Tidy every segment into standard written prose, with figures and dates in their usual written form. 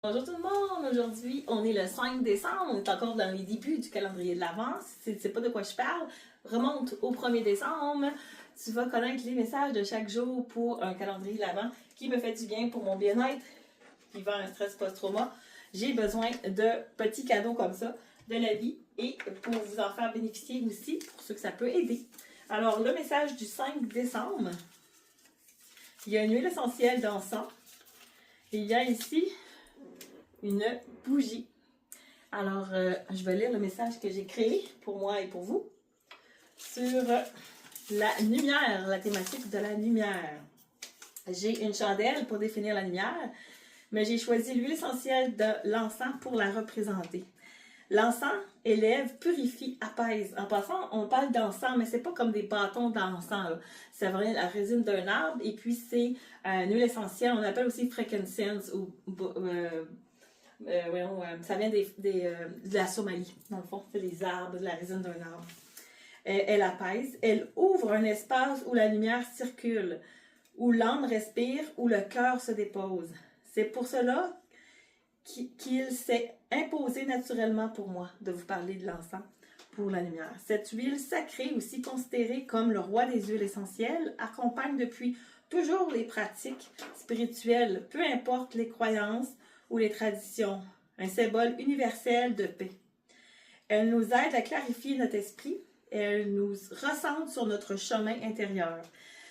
Bonjour tout le monde! Aujourd'hui, on est le 5 décembre, on est encore dans les débuts du calendrier de l'Avent. Si tu ne sais pas de quoi je parle, remonte au 1er décembre. Tu vas connaître les messages de chaque jour pour un calendrier de l'Avent qui me fait du bien pour mon bien-être, qui va un stress post-trauma. J'ai besoin de petits cadeaux comme ça de la vie et pour vous en faire bénéficier aussi, pour ceux que ça peut aider. Alors, le message du 5 décembre, il y a une huile essentielle d'encens. Il y a ici une bougie. Alors, je vais lire le message que j'ai créé pour moi et pour vous sur la lumière, la thématique de la lumière. J'ai une chandelle pour définir la lumière, mais j'ai choisi l'huile essentielle de l'encens pour la représenter. L'encens élève, purifie, apaise. En passant, on parle d'encens, mais c'est pas comme des bâtons d'encens. Ça vient de la résine d'un arbre et puis c'est une huile essentielle. On appelle aussi frankincense ou ça vient de la Somalie, dans le fond, c'est des arbres, de la résine d'un arbre. Elle apaise, elle ouvre un espace où la lumière circule, où l'âme respire, où le cœur se dépose. C'est pour cela qu'il s'est imposé naturellement pour moi de vous parler de l'encens pour la lumière. Cette huile sacrée, aussi considérée comme le roi des huiles essentielles, accompagne depuis toujours les pratiques spirituelles, peu importe les croyances ou les traditions, un symbole universel de paix. Elle nous aide à clarifier notre esprit et elle nous recentre sur notre chemin intérieur.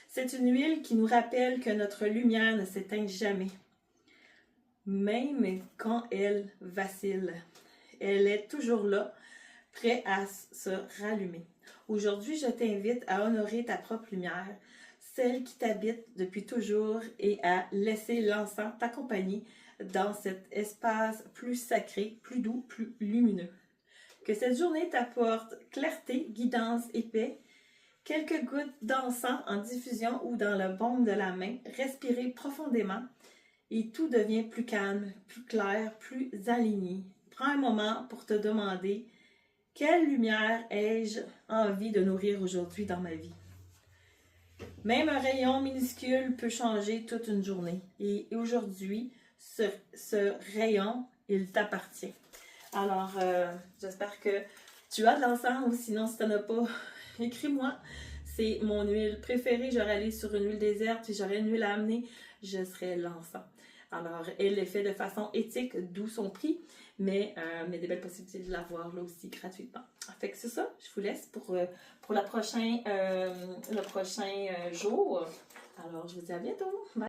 C'est une huile qui nous rappelle que notre lumière ne s'éteint jamais, même quand elle vacille. Elle est toujours là, prête à se rallumer. Aujourd'hui, je t'invite à honorer ta propre lumière, celle qui t'habite depuis toujours, et à laisser l'encens t'accompagner dans cet espace plus sacré, plus doux, plus lumineux. Que cette journée t'apporte clarté, guidance et paix. Quelques gouttes d'encens en diffusion ou dans le baume de la main, respirez profondément et tout devient plus calme, plus clair, plus aligné. Prends un moment pour te demander quelle lumière ai-je envie de nourrir aujourd'hui dans ma vie. Même un rayon minuscule peut changer toute une journée. Et aujourd'hui, ce rayon, il t'appartient. Alors, j'espère que tu as de l'encens ou sinon, si tu n'en as pas, écris-moi. C'est mon huile préférée. J'aurais allé sur une huile déserte et j'aurais une huile à amener, je serais l'encens. Alors, elle est faite de façon éthique, d'où son prix, mais des belles possibilités de l'avoir là aussi gratuitement. Fait que c'est ça, je vous laisse pour le prochain jour. Alors, je vous dis à bientôt. Bye!